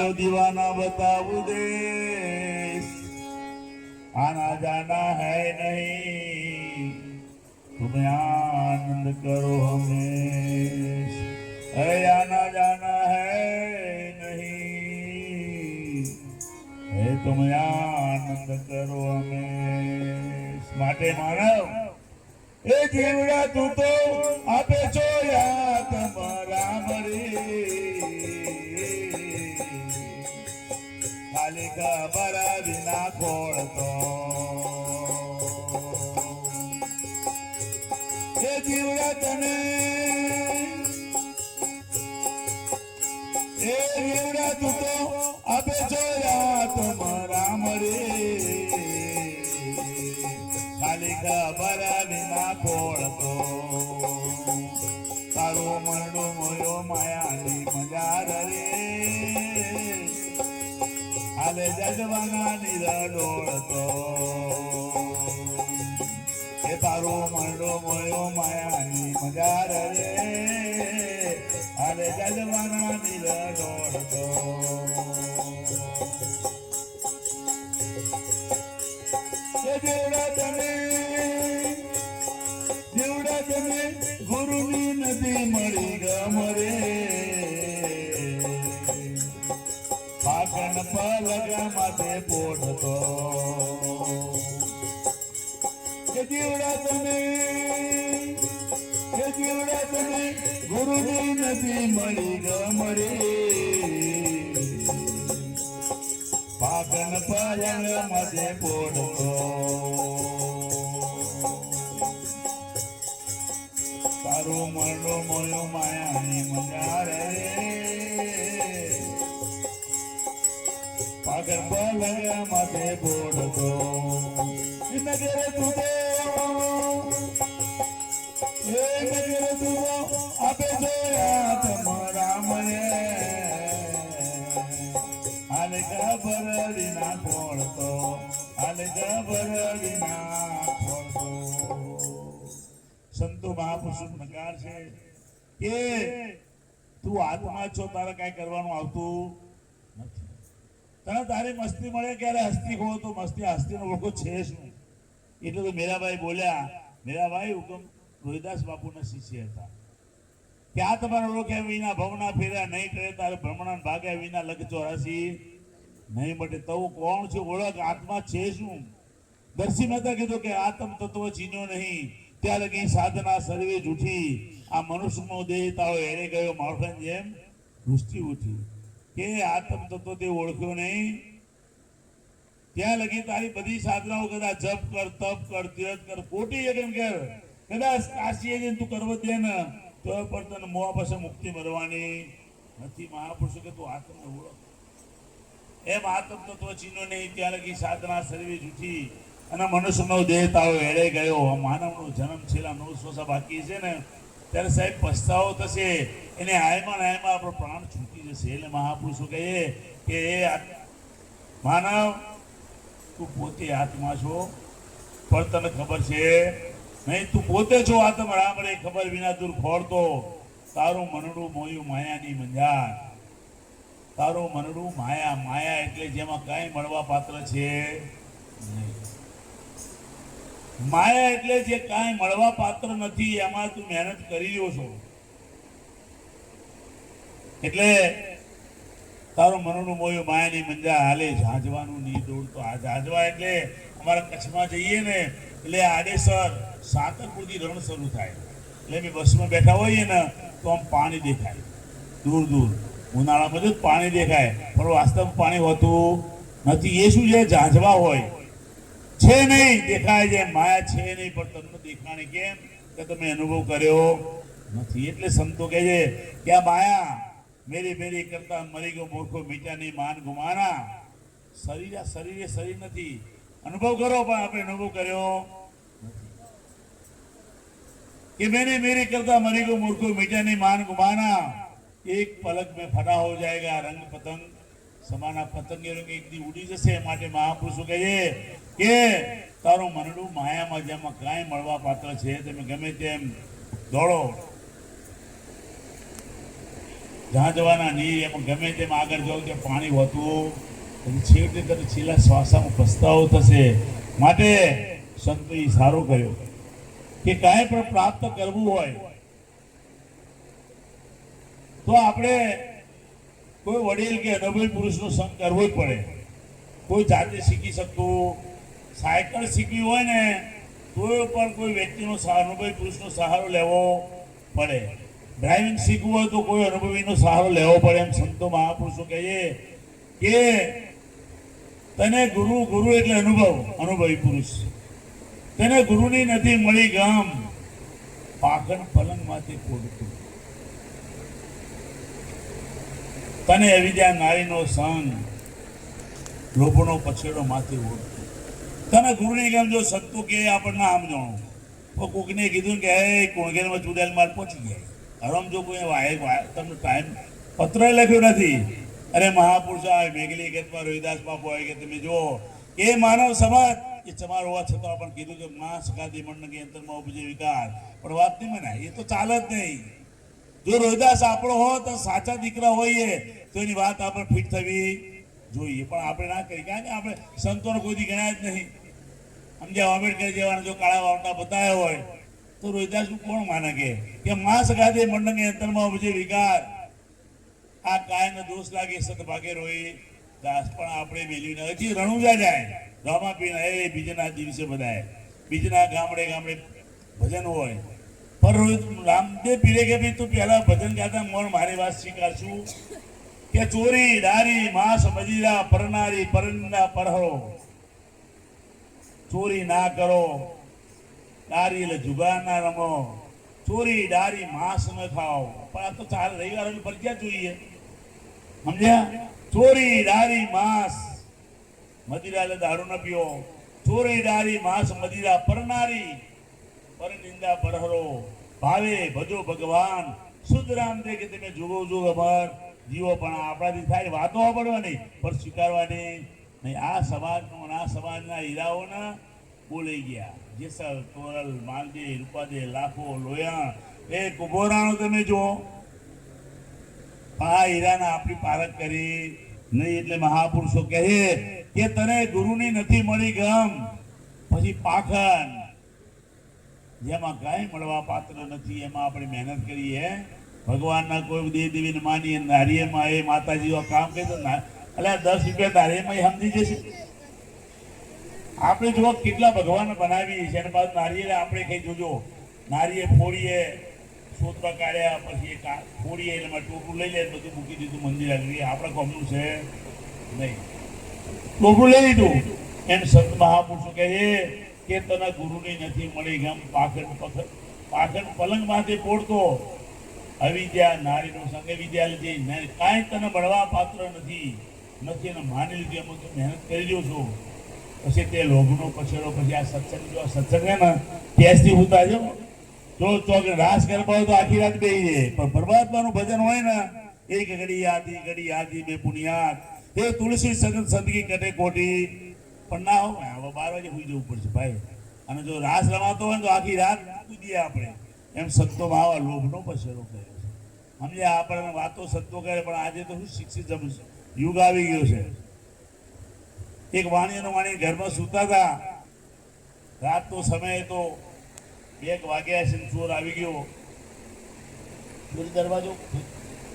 जो दीवाना बताऊ दे आना जाना है नहीं तुम्हें आनंद करो हमें अरे आना जाना है नहीं है तुम्हें आनंद करो हमें માટે માનવ એ જીવડા તું તો આપે છો યાદ તમારા મરી ખાલી ખબર વિના ખોળતો એ જીવડા તને એ જીવડા તું તો આપે છો યાદ તમારા મરી ખાલી ખબર વિના ખોળતો તારો મરડો મોયો માયાની મજા રે હાલે જજવાના નિરડોળતો એ તારો મરડો મોયો માયાની મજા રે હાલે જજવાના નિરડોળતો જેવડા તને ગુરુની નદી મળી ગમરે પાકણ પલગા માથે પોડતો જેવડા તને ગુરુની નદી મળી ગમરે પાગન પાયણ મધે પોડતો તારું મરડો મોયો માયાની મજા રે પાગન પાયણ મધે પોડતો નગર તુદે એ નગર તુદો આપે જોયા તમારા મને હાલે ખબર વિના ખોળતો હાલે ખબર વિના ખોળતો સંતો મહાપુરુષ નકાર છે કે તું આત્મા છો તારે કઈ કરવાનું આવતું નથી તને તારી મસ્તી મળે ક્યારે હસ્તી ખો તો મસ્તી હસ્તીનો ઓળખો છે શું એટલે તો મીરાબાઈ બોલ્યા મીરાબાઈ હુકમ રોહિદાસ બાપુના શિષ્ય હતા ત્યાં તમારે રોક્યા વિના ભવના ફેર્યા નહીં કરે તારે ભ્રમણા ભાગ્યા વિના લગ ચોરાસી નહીં મળે તો કોણ છે ઓળખ આત્મા છે શું દર્શી મહેતા કીધું કે આત્મ તત્વ ચીન્યો નહીં ત્યાં લગી સાધના સર્વે જૂઠી આ મનુષ્યનો દેહ તાળો હેરે ગયો માળખાની જેમ દૃષ્ટિ ઉઠી કે આત્મ તત્વ તે ઓળખ્યો નહીં ત્યાં લગી તારી બધી સાધનાઓ કદાચ જપ કર તપ કર તીર્થ કર કોટી યજ્ઞ કર કદાચ કાશી યજ્ઞ તું કરવો દે ને તો પણ તને મોહ પાસે મુક્તિ મળવાની નથી મહાપુરુષો કે તું આત્મને ઓળખ એમ આત્મ તત્વ ચીનો નહીં ત્યાં લગી સાધના સર્વે જૂઠી અને મનુષ્યનો દેહ તાળો હેરે ગયો માનવનો જન્મ છેલ્લા 900 વર્ષ બાકી છે ને ત્યારે સાહેબ પસ્તાવો થશે એને હાયમાં આપણો પ્રાણ છૂટી જશે એટલે મહાપુરુષો કહે કે એ માનવ તું પોતે આત્મા છો પણ તને ખબર છે નહીં તું પોતે છો આત્મ રામ રે ખબર વિના દૂર ખોરતો તારું મનડું મોયું માયાની મંજાર તારું મનડું માયા માયા એટલે જેમાં કાંઈ મળવા પાત્ર છે નહીં માયા એટલે જે કાંઈ મળવા પાત્ર નથી એમાં તું મહેનત કરી રહ્યો છો એટલે તારું મનનું મોયું માયાની મંજા હાલે ઝાંઝવાનું નહીં દોડતો આ ઝાંઝવા એટલે અમારા કચ્છમાં જઈએ ને એટલે આડેસર સાતરપુરથી રણ શરૂ થાય એટલે અમે બસમાં બેઠા હોઈએ ને તો આમ પાણી દેખાય દૂર દૂર ઉનાળામાં જ પાણી દેખાય પણ વાસ્તવમાં પાણી હોતું નથી એ શું છે ઝાંઝવા હોય છે નહીં દેખાય છે માયા છે નહીં પણ તમને દેખાણી કેમ કે તમે અનુભવ કર્યો નથી એટલે સંતો કહે છે કે આ માયા મેરી મેરી કરતા મરી ગયો મૂર્ખો મીઠા નહીં માન ગુમાના શરીર એ શરીર નથી અનુભવ કરો પણ આપણે અનુભવ કર્યો कि मैंने मेरी करता मरी को मूर्खो मीठा नहीं मान गुमाना एक पलक में फटा हो जाएगा रंग पतंग समाना पतंगे रंग एक दी उड़ी जैसे माटे महापुरुषो कहे કે તારું મનડું માયામાં જેમાં કાંઈ મળવા પાત્ર છે તમે ગમે તેમ દોડો જ્યાં જવાના નહીં, એમાં ગમે તેમ આગળ જાવ ત્યાં પાણી હોતું પછી છેવટે તને છેલ્લા શ્વાસમાં પસ્તાવો થશે. માટે સંતોએ સારો કર્યો કે કાંઈ પણ પ્રાપ્ત કરવું હોય તો આપણે કોઈ વડીલ કે અનુભવી પુરુષનો સંગ કરવો જ પડે. કોઈ જાતે શીખી શકતું, સાયકલ શીખવી હોય ને તો પણ કોઈ વ્યક્તિનો અનુભવી પુરુષનો સહારો લેવો પડે. ડ્રાઇવિંગ શીખવું હોય તો કોઈ અનુભવીનો સહારો લેવો પડે. એમ સંતો મહાપુરુષો કહીએ કે તને ગુરુ એટલે અનુભવી પુરુષ. તને ગુરુની નથી મળી ગામ, પાખંડ પલંગમાંથી ખોડતું. તને અવિદ્યા નારીનો સંગ, લોભનો પછેડો માથે ઓળતું. તને ગુરુની ગામ જો સત્તુ કે આપણને આમ જાણો તો કોકને કીધું કે હે કોણગેરમાં ચૂડેલ માર પહોંચી ગયા. હરમ જો કોઈ તમને ટાઈમ પત્ર લખ્યો નથી. અરે મહાપુરુષો મેઘલી ગીતમાં રોહિદાસ બાપુ આવે કે તમે જો એ માનવ સમાજ એ ચમાર હોવા છતાં પણ કીધું કે માં સગાદી મંડળ કે અંતરમાં ઉપજે વિકાર, પણ વાત નહીં મનાય, એ તો ચાલે જ નહીં. જો રોહિદાસ આપણો હોય તો સાચા દીકરા હોઈએ તો એની વાત આપણે ફિટ થવી જોઈએ, પણ આપણે ના કરી. કારણ કે આપણે સંતોને કોઈ દી ગણ્યા જ નહીં. સમજ્યા? આંબેડકર જેવાને જો કાળા વાવટા બતાવ્યા હોય તો રોહિદાસનું કોણ માને કે માં સગાદી મંડળ કે અંતરમાં ઉપજે વિકાર, આ કાયનો દોષ લાગે સત ભાગે રોઈ દાસ. પણ આપણે મેળવીને હજી રણુજા જાય રામાપીને એ બીજના દિવસે બધાય બીજના ગામડે ભજન હોય. પર રોહિત રામદેવ પીરે કે ભાઈ તું પહેલા ભજન ગાતા મોણ મારી વાત સ્વીકારશું કે ચોરી ડારી માંસ મજીરા પરનારી પરંડા પરહરો. ચોરી ના કરો, ડારી એટલે જુગાર ના રમો, ચોરી ડારી માંસ ન ખાઓ. પણ આ તો ચાલ રવિવાર ફરજિયાત જોઈએ. સમજ્યા? ચોરી ડારી માંસ મદિરા એટલે દારૂ ન પીઓ. ચોરી ડારી માંસ મદિરા પરનારી પર નિંદા પરહરો. ભાવે ભજો ભગવાન શુદ્ધ રામ દે કે તમે જુગો જુગ અમર જીવો. પણ આપણાથી થાય વાતો પડવાની પણ સ્વીકારવાની નહીં. આ સમાજના હીરાઓના બોલાઈ ગયા. જેસલ, તોરલ, માંગદે, રૂપાદે, લાખો, લોયા, એ કુબોરાનો તમે જુઓ. આ હીરાના આપણી પારખ કરી નહીં. એટલે મહાપુરુષો કહે કે તને ગુરુની નથી મળી ગમ, પછી પાખંડ જેમાં કાંઈ મળવા પાત્ર નથી એમાં આપણે મહેનત કરીએ. ભગવાનના કોઈ દેવ દેવીને માનીએ, નારીએમાં એ માતાજી કામ કરે તો એટલે 10 રૂપિયા નારીએમાં સમજી જશે. આપણે જો કેટલા ભગવાન બનાવી છે, બાદ નારિયેળ આપણે કઈ જોજો, નારિયેળ ફોડીએ, સોતરા કાઢ્યા, પછી ફોડીએ એટલે ટોપરું લઈ લે, બધું મૂકી દીધું મંદિર આગળ. આપણા કોમનું છે નહીં, ટોપરું લઈ લીધું. એમ સંત મહાપુરુષો કહે કે તને ગુરુની નથી મળી ગમ, પાખંડ પલંગમાંથી પોડતો. અવિદ્યા નારીનો સંગ, વિદ્યા જે કાંઈ તને મળવા પાત્ર નથી એને માની લીધું. એમાં તું મહેનત કરી રહ્યો છો. પછી તે લોભનો પછેડો, પછી આ સત્સંગ, જો સત્સંગ છે ને કેસથી ઉતા જો ચોક રાસ કરવા હોય તો આખી રાત બેસી જાય. પણ પરમાત્માનું ભજન હોય ને, એક ઘડી આધી બે પુનિયાત એ તુલસી સંદગી કટે કોટી. પણ ના હોય હવે 12 વાગે સુઈ જવું પડશે ભાઈ. અને જો રાસ રમાતો હોય તો આખી રાત કૂદીએ આપણે. એમ સંતોમાં આવા લોભનો પછેડો કર્યો છે. સમજ્યા? આપણને વાતો સંતો કરે, પણ આજે તો શું શિક્ષિત યુગ આવી ગયો છે. એક વાણી ઘરમાં સૂતા હતા, રાતનો સમય તો 1 વાગ્યા છે, ચોર આવી ગયો. દરવાજો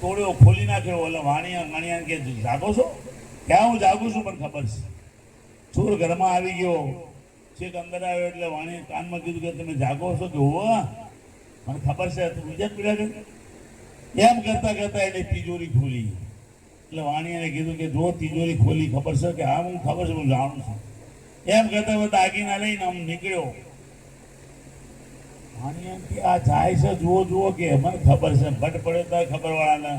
તોડ્યો, ખોલી નાખ્યો. એટલે વાણિયા કે જાગો છો? ક્યાં હું જાગું છું, પણ ખબર છે. ચોર ઘરમાં આવી ગયો, છેક અંદર આવ્યો એટલે વાણી કાનમાં કીધું કે તમે જાગો છો? કે હોવા, મને ખબર છે, તું બીજા પીડા. એમ કરતા એને તિજોરી ખોલી. એટલે વાણીને કીધું કે જો તિજોરી ખોલી ખબર છે? કે હા હું ખબર છે, હું જાણું છું. એમ કરતા દાગીના લઈને આમ નીકળ્યો. વાણી આ જાય છે, જુઓ કે મને ખબર છે. ભટ પડ્યો તો ખબર વાળાને,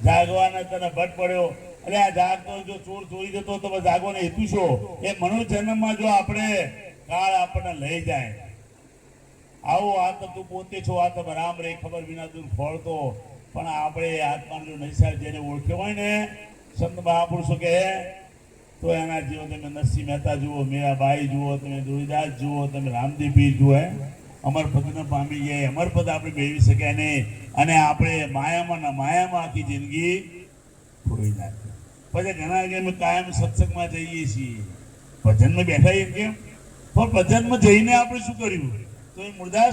જાગવાના તને ભટ પડ્યો. એટલે આ જાગતો જો ચોર ચોરી જતો તો જાગવાનો હેતુ છો? એ મનુજન્મમાં જો આપણે કાળ આપણને લઈ જાય. આવો આ તો તું પોતે છો, આ તો રામ રે ખબર વિના તું ફળતો. પણ આપણે આત્માનો જો નિસાર જેને ઓળખ્યો હોય ને, સંત મહાપુરુષો કહે તો એના જીવો તમે નરસિંહ મહેતા જુઓ, મીરાબાઈ જુઓ, તમે દુરીદાસ જુઓ, તમે રામદેવ પીર જુઓ. અમરપદને પામી ગયા, અમરપદ આપણે મેળવી શક્યા નહીં, અને આપણે માયામાં આખી જિંદગી ખોઈ નાખી. પછી ઘણા કે અમે કાયમ સત્સંગમાં જઈએ છીએ, ભજનમાં બેઠા એમ કેમ? પણ ભજનમાં જઈને આપણે શું કર્યું? તો એ મુરદાસ